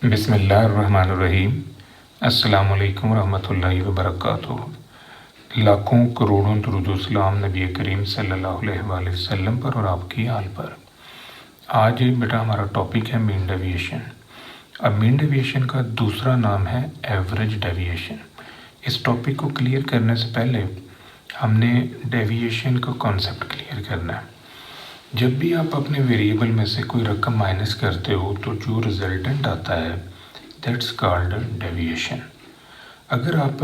बिस्मिल्लाहिर्रहमानिर्रहीम। अस्सलामुअलैकुम रहमतुल्लाहि व बरकातुहू। लाखों करोड़ों दुरूद सलाम नबी करीम सल्लल्लाहु अलैहि वसल्लम पर और आपकी आल पर। आज बेटा हमारा टॉपिक है मीन डेविएशन। अब मीन डेविएशन का दूसरा नाम है एवरेज डेविएशन। इस टॉपिक को क्लियर करने से पहले हमने डेविएशन का कॉन्सेप्ट क्लियर करना है। जब भी आप अपने वेरिएबल में से कोई रकम माइनस करते हो तो जो रिजल्टेंट आता है दैट्स कॉल्ड डेविएशन। अगर आप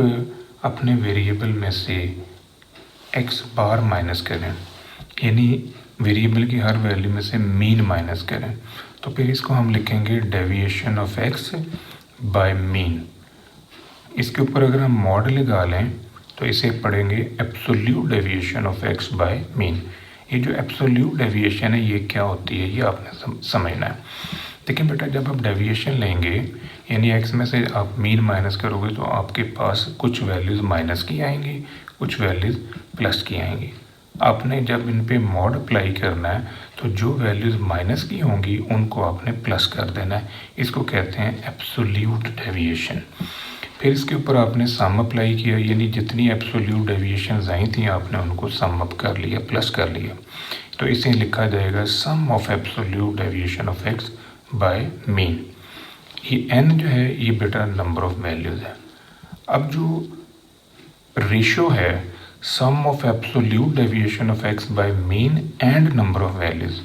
अपने वेरिएबल में से x बार माइनस करें, यानी वेरिएबल की हर वैल्यू में से मीन माइनस करें, तो फिर इसको हम लिखेंगे deviation of x by mean. इसके ऊपर अगर हम मॉड लगा लें तो इसे पढ़ेंगे absolute deviation of x by mean. ये जो एब्सोल्यूट डेविएशन है ये क्या होती है ये आपने समझना है। देखिए बेटा, जब आप डेविएशन लेंगे यानी x में से आप मीन माइनस करोगे तो आपके पास कुछ वैल्यूज़ माइनस की आएंगी, कुछ वैल्यूज़ प्लस की आएंगी। आपने जब इन पे मॉड अप्लाई करना है तो जो वैल्यूज़ माइनस की होंगी उनको आपने प्लस कर देना है। इसको कहते हैं एब्सोल्यूट डेविएशन। फिर इसके ऊपर आपने सम अप्लाई किया, यानी जितनी एब्सोल्यूट डेविएशन आई थी आपने उनको सम अप कर लिया, प्लस कर लिया, तो इसे लिखा जाएगा sum of absolute deviation of x by mean. ये n जो है ये बेटा नंबर ऑफ वैल्यूज़ है। अब जो रेशो है sum of absolute deviation of x by mean and number of values,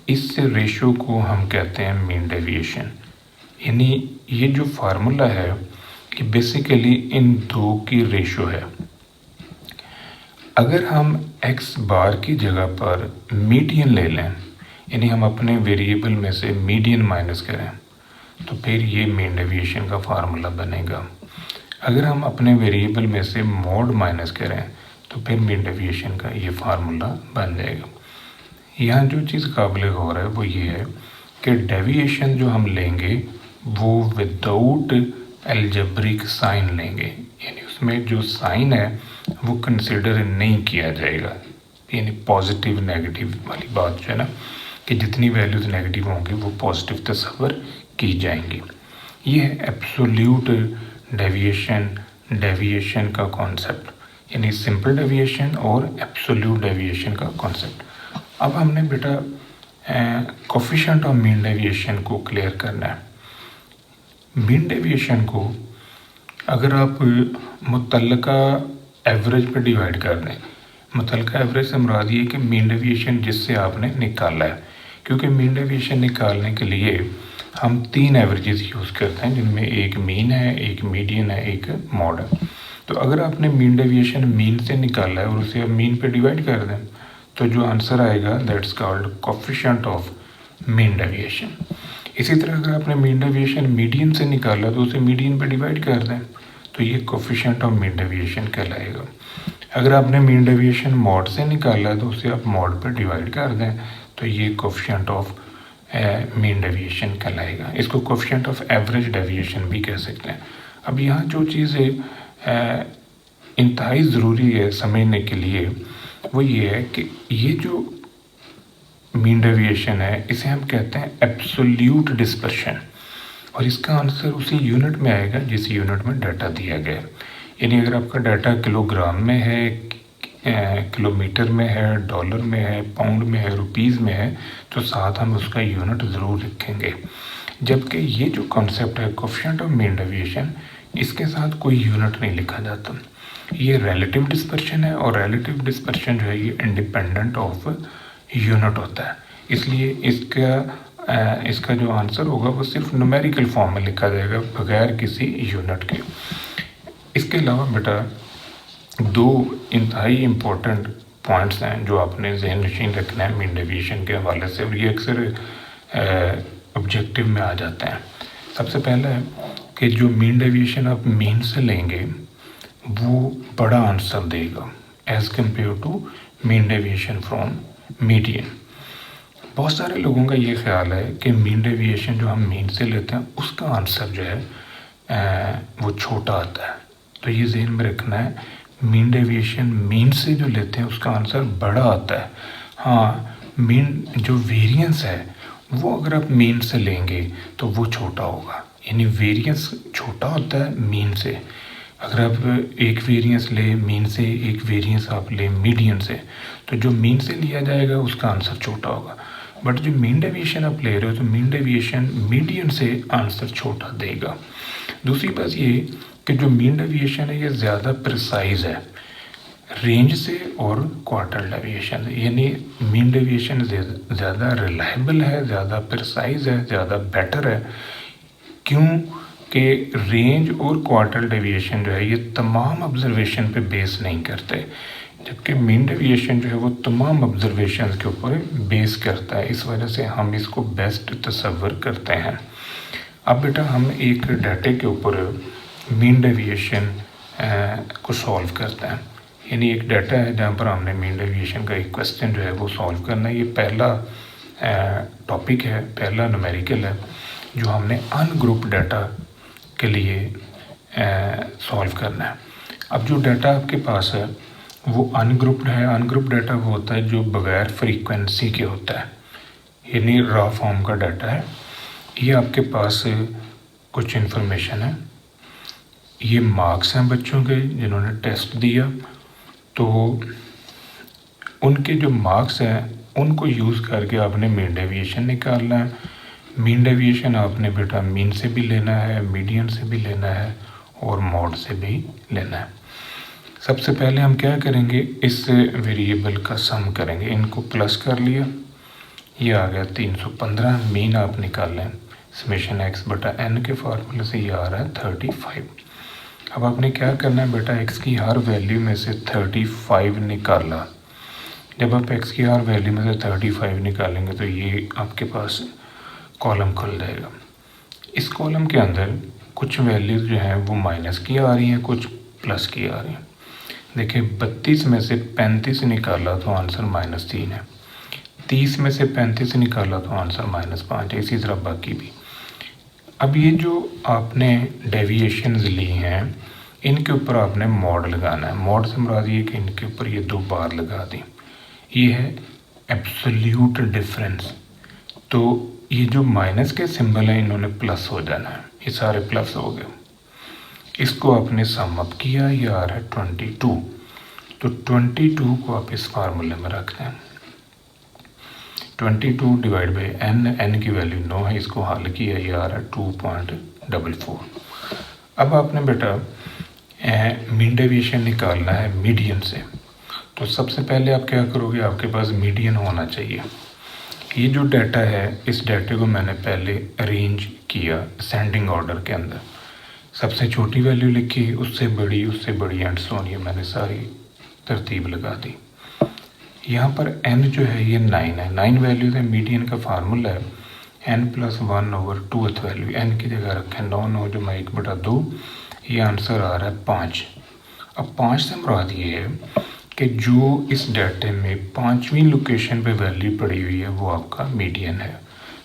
इस रेशो को हम कहते हैं मीन डेविएशन। यानी ये जो फार्मूला है कि बेसिकली इन दो की रेशो है। अगर हम x बार की जगह पर मीडियन ले लें, यानी हम अपने वेरिएबल में से मीडियन माइनस करें, तो फिर ये मीन डेविएशन का फार्मूला बनेगा। अगर हम अपने वेरिएबल में से मॉड माइनस करें तो फिर मीन डेविएशन का ये फार्मूला बन जाएगा। यहाँ जो चीज़ काबिल गौर है वो ये है कि डेविएशन जो हम लेंगे वो विदाउट एल्जेब्रिक साइन लेंगे, यानी उसमें जो साइन है वो कंसिडर नहीं किया जाएगा। यानी पॉजिटिव नेगेटिव वाली बात जो है ना कि जितनी वैल्यूज़ नेगेटिव होंगी वो पॉजिटिव तस्वर की जाएंगी। ये है एब्सोल्यूट डेविएशन का कॉन्सेप्ट, यानी सिंपल डेविएशन और एब्सोल्यूट डेविएशन का कॉन्सेप्ट। अब हमने बेटा कोफिशिएंट ऑफ मीन डेविएशन को क्लियर करना है। मीन डेविएशन को अगर आप मुतल्लका एवरेज पे डिवाइड कर दें, मुतल्लका एवरेज से मुराद ये कि मीन डेविएशन जिससे आपने निकाला है, क्योंकि मीन डेविएशन निकालने के लिए हम 3 एवरेजेस यूज़ करते हैं जिनमें एक मीन है, एक मीडियन है, एक मॉड है। तो अगर आपने मीन डेविएशन मीन से निकाला है और उसे आप मीन पे डिवाइड कर दें तो जो आंसर आएगा that's called coefficient of mean deviation. इसी तरह अगर आपने मीन डेविएशन मीडियन से निकाला तो उसे मीडियन पे डिवाइड कर दें तो ये कोफिशिएंट ऑफ मीन डेविएशन कहलाएगा। अगर आपने मीन डेविएशन मॉड से निकाला तो उसे आप मॉड पर डिवाइड कर दें तो ये कोफिशिएंट ऑफ मीन डेविएशन कहलाएगा। इसको कोफिशिएंट ऑफ एवरेज डेविएशन भी कह सकते हैं। अब यहाँ जो चीज़ इंतहाई ज़रूरी है समझने के लिए वो ये है कि ये जो मीन डेविएशन है इसे हम कहते हैं एब्सोल्यूट डिस्पर्शन, और इसका आंसर उसी यूनिट में आएगा जिस यूनिट में डाटा दिया गया है। यानी अगर आपका डाटा किलोग्राम में है, किलोमीटर में है, डॉलर में है, पाउंड में है, रुपीज़ में है, तो साथ हम उसका यूनिट ज़रूर लिखेंगे। जबकि ये जो कॉन्सेप्ट है कोफिशिएंट ऑफ मीन डेविएशन, इसके साथ कोई यूनिट नहीं लिखा जाता। ये रिलेटिव डिस्पर्शन है और रिलेटिव डिस्पर्शन जो है ये इंडिपेंडेंट ऑफ यूनिट होता है, इसलिए इसका जो आंसर होगा वो सिर्फ न्यूमेरिकल फॉर्म में लिखा जाएगा बगैर किसी यूनिट के। इसके अलावा बेटा 2 इंतहाई इम्पोर्टेंट पॉइंट्स हैं जो आपने ज़हन नशीन रखना है मीन डेविएशन के हवाले से, और ये अक्सर ऑब्जेक्टिव में आ जाते हैं। सबसे पहला है कि जो मीन डेविएशन आप मीन से लेंगे वो बड़ा आंसर देगा as compare to mean deviation from median. बहुत सारे लोगों का ये ख्याल है कि मीन डेविएशन जो हम मीन से लेते हैं उसका आंसर जो है वो छोटा आता है, तो ये ज़हन में रखना है मीन डेविएशन मीन से जो लेते हैं उसका आंसर बड़ा आता है। हाँ, मीन जो वेरिएंस है वो अगर आप मीन से लेंगे तो वो छोटा होगा। यानी वेरिएंस छोटा होता है मीन से। अगर आप एक वेरिएंस ले मीन से, एक वेरिएंस आप ले मीडियन से, तो जो मीन से लिया जाएगा उसका आंसर छोटा होगा। बट जो मीन डेविएशन आप ले रहे हो तो मीन डेविएशन मीडियन से आंसर छोटा देगा। दूसरी बात ये कि जो मीन डेविएशन है ये ज़्यादा प्रिसाइज है रेंज से और क्वार्टर डेविएशन से, यानी मीन डेविएशन ज़्यादा रिलायबल है, ज़्यादा प्रिसाइज है, ज़्यादा बेटर है। क्यों कि रेंज और क्वार्टर डेविएशन जो है ये तमाम ऑब्जर्वेशन पे बेस नहीं करते, जबकि मीन डेविएशन जो है वो तमाम ऑब्जर्वेशन के ऊपर बेस करता है। इस वजह से हम इसको बेस्ट तस्वर करते हैं। अब बेटा हम एक डाटे के ऊपर मीन डेविएशन को सॉल्व करते हैं। यानी एक डाटा है जहाँ पर हमने मीन डेविएशन का एक क्वेश्चन जो है वो सॉल्व करना है। ये पहला टॉपिक है, पहला न्यूमेरिकल है जो हमने अनग्रुप डाटा के लिए सॉल्व करना है। अब जो डाटा आपके पास है वो अनग्रुप्ड है। अनग्रुप डाटा वो होता है जो बगैर फ्रीक्वेंसी के होता है, यानी रॉ फॉर्म का डाटा है। ये आपके पास कुछ इन्फॉर्मेशन है, ये मार्क्स हैं बच्चों के जिन्होंने टेस्ट दिया, तो उनके जो मार्क्स हैं उनको यूज़ करके आपने मीन डेविएशन निकालना है। मीन डेविएशन आपने बेटा मीन से भी लेना है, मीडियन से भी लेना है और मॉड से भी लेना है। सबसे पहले हम क्या करेंगे, इस वेरिएबल का सम करेंगे। इनको प्लस कर लिया, ये आ गया 315। मीन आप निकाल लें समेशन एक्स बटा एन के फार्मूले से, ये आ रहा है 35। अब आपने क्या करना है बेटा, एक्स की हर वैल्यू में से 35 निकाला। जब आप एक्स की हर वैल्यू में से 35 निकालेंगे तो ये आपके पास कॉलम खुल जाएगा। इस कॉलम के अंदर कुछ वैल्यूज़ जो हैं वो माइनस की आ रही हैं, कुछ प्लस की आ रही हैं। देखिए 32 में से 35 निकाला तो आंसर -3 है। 30 में से 35 निकाला तो आंसर -5 है। इसी तरह बाकी भी। अब ये जो आपने डेविएशंस ली हैं इनके ऊपर आपने मॉड लगाना है। मॉड से मुराद ये कि इनके ऊपर ये 2 बार लगा दी। ये है एब्सोल्यूट डिफरेंस, तो ये जो माइनस के सिंबल हैं इन्होंने प्लस हो जाना है, ये सारे प्लस हो गए। इसको आपने सम अप किया, ये आ रहा है 22। तो 22 को आप इस फार्मूले में रखते हैं। 22 डिवाइड बाई एन की वैल्यू 9 है, इसको हल किया, ये आ रहा है 2.44। अब आपने बेटा मीन डेविएशन निकालना है मीडियन से। तो सबसे पहले आप क्या करोगे, आपके पास मीडियन होना चाहिए। ये जो डाटा है इस डाटे को मैंने पहले अरेंज किया असेंडिंग ऑर्डर के अंदर। सबसे छोटी वैल्यू लिखी, उससे बड़ी एंड सो ऑन, ये मैंने सारी तरतीब लगा दी। यहाँ पर n जो है ये 9 है। 9 वैल्यूज़ है। मीडियन का फार्मूला है n+1/2th वैल्यू। n की जगह रखें 9 जो मैं 1/2, ये आंसर आ रहा है 5। अब 5 से मुराद ये है कि जो इस डाटे में 5वीं लोकेशन पे वैल्यू पड़ी हुई है वो आपका मीडियन है।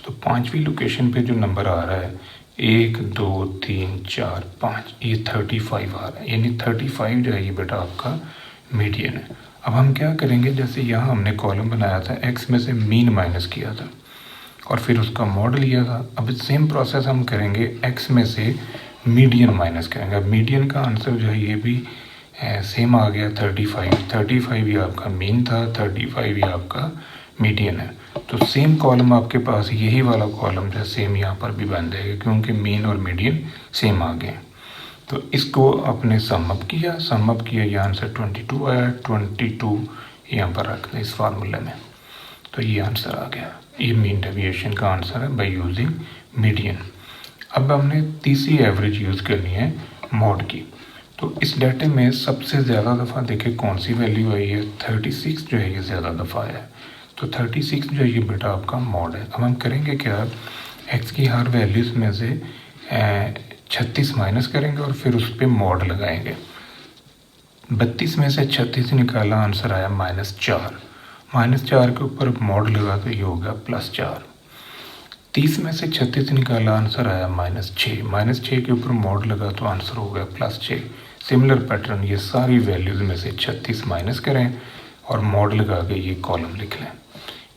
तो 5वीं लोकेशन पे जो नंबर आ रहा है 1 2 3 4 5, ये 35 आ रहा है, यानी 35 जो है ये बेटा आपका मीडियन है। अब हम क्या करेंगे, जैसे यहाँ हमने कॉलम बनाया था, एक्स में से मीन माइनस किया था और फिर उसका मॉड लिया था। अब सेम प्रोसेस हम करेंगे, एक्स में से मीडियन माइनस करेंगे। अब मीडियन का आंसर जो है ये भी सेम आ गया 35। 35 ये आपका मीन था, 35 ये आपका मीडियन है। तो सेम कॉलम आपके पास, यही वाला कॉलम जो सेम यहाँ पर भी बन जाएगा क्योंकि मीन और मीडियन सेम आ गए। तो इसको आपने सम अप किया, ये आंसर 22 आया। 22 यहाँ पर रख दें इस फार्मूले में, तो ये आंसर आ गया। ये मीन डेविएशन का आंसर है बाय यूजिंग मीडियन। अब हमने तीसरी एवरेज यूज़ करनी है मॉड की। तो इस डाटे में सबसे ज़्यादा दफ़ा देखिए कौन सी वैल्यू आई है, 36 जो है ये ज़्यादा दफ़ा है। तो 36 जो है ये बेटा आपका मॉड है। अब हम करेंगे क्या, एक्स की हर वैल्यूज़ में से 36 माइनस करेंगे और फिर उस पर मॉड लगाएंगे। 32 में से 36 निकाला, आंसर आया -4। -4 के ऊपर मॉड लगा तो ये होगा +4। 30 में से 36 निकाला, आंसर आया -6। -6 के ऊपर मॉड लगा तो आंसर हो गया +6। सिमिलर पैटर्न, ये सारी वैल्यूज़ में से 36 माइनस करें और मॉड लगा के ये कॉलम लिख लें।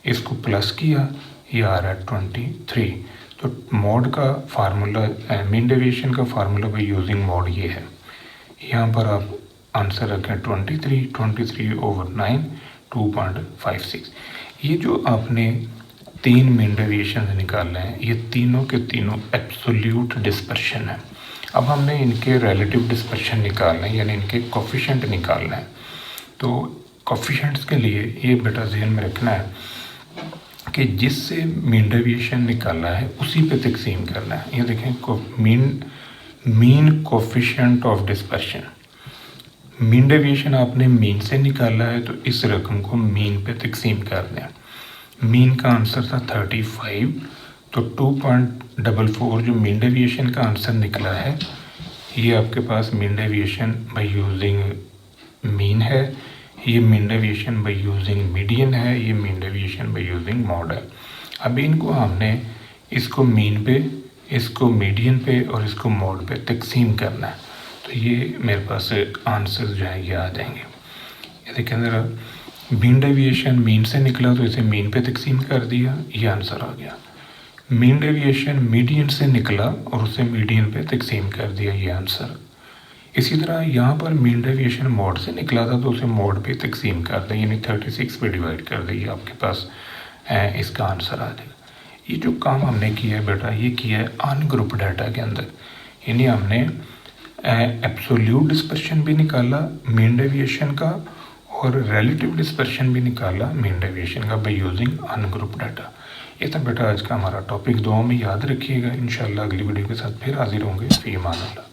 इसको प्लस किया, ये आ रहा है 23। तो मॉड का फार्मूला, मीन डेविएशन का फार्मूला बाय यूजिंग मॉड ये है। यहाँ पर आप आंसर रखें 23/9 2.56। ये जो आपने 3 मीन डेविएशन निकाले हैं, ये तीनों के तीनों एब्सोल्यूट डिस्पर्शन है। अब हमने इनके रिलेटिव डिस्पर्शन निकालना है, यानी इनके कोफिशिएंट निकालना है। तो कोफिशिएंट्स के लिए ये बेटा ध्यान में रखना है कि जिससे मीन डेविएशन निकाला है उसी पे तकसीम करना है। ये देखें, mean coefficient of dispersion, mean deviation आपने मीन से निकाला है तो इस रकम को मीन पे तकसीम करना है। मीन का आंसर था 35, तो 2.44 जो मीन डेविएशन का आंसर निकला है, ये आपके पास mean deviation by using mean है, ये mean deviation by using median है, ये mean deviation by using mode है। अब इनको हमने इसको मीन पे, इसको मीडियन पे और इसको मॉड पे तकसीम करना है। तो ये मेरे पास आंसर जो है ये आ जाएंगे। ये देखें ज़रा, मीन डेविएशन मीन से निकला तो इसे मीन पे तकसीम कर दिया, ये आंसर आ गया। मीन डेविएशन मीडियन से निकला और उसे मीडियन पे तकसीम कर दिया, ये आंसर। इसी तरह यहाँ पर मीन डेविएशन मॉड से निकला था तो उसे मॉड पे तकसीम कर दिया, यानी 36 पे डिवाइड कर दिया, आपके पास इसका आंसर आ जाएगा। ये जो काम हमने किया है बेटा, ये किया है अनग्रुप डाटा के अंदर, यानी हमने एब्सोल्यूट डिस्पर्शन भी निकाला मीन डेविएशन का और रिलेटिव डिस्पर्शन भी निकाला मीन डेविएशन का बाय यूजिंग अनग्रुप डाटा। ये था बेटा आज का हमारा टॉपिक। दुआ में याद रखिएगा। इंशाल्लाह अगली वीडियो के साथ फिर हाजिर होंगे। फी अमान अल्लाह।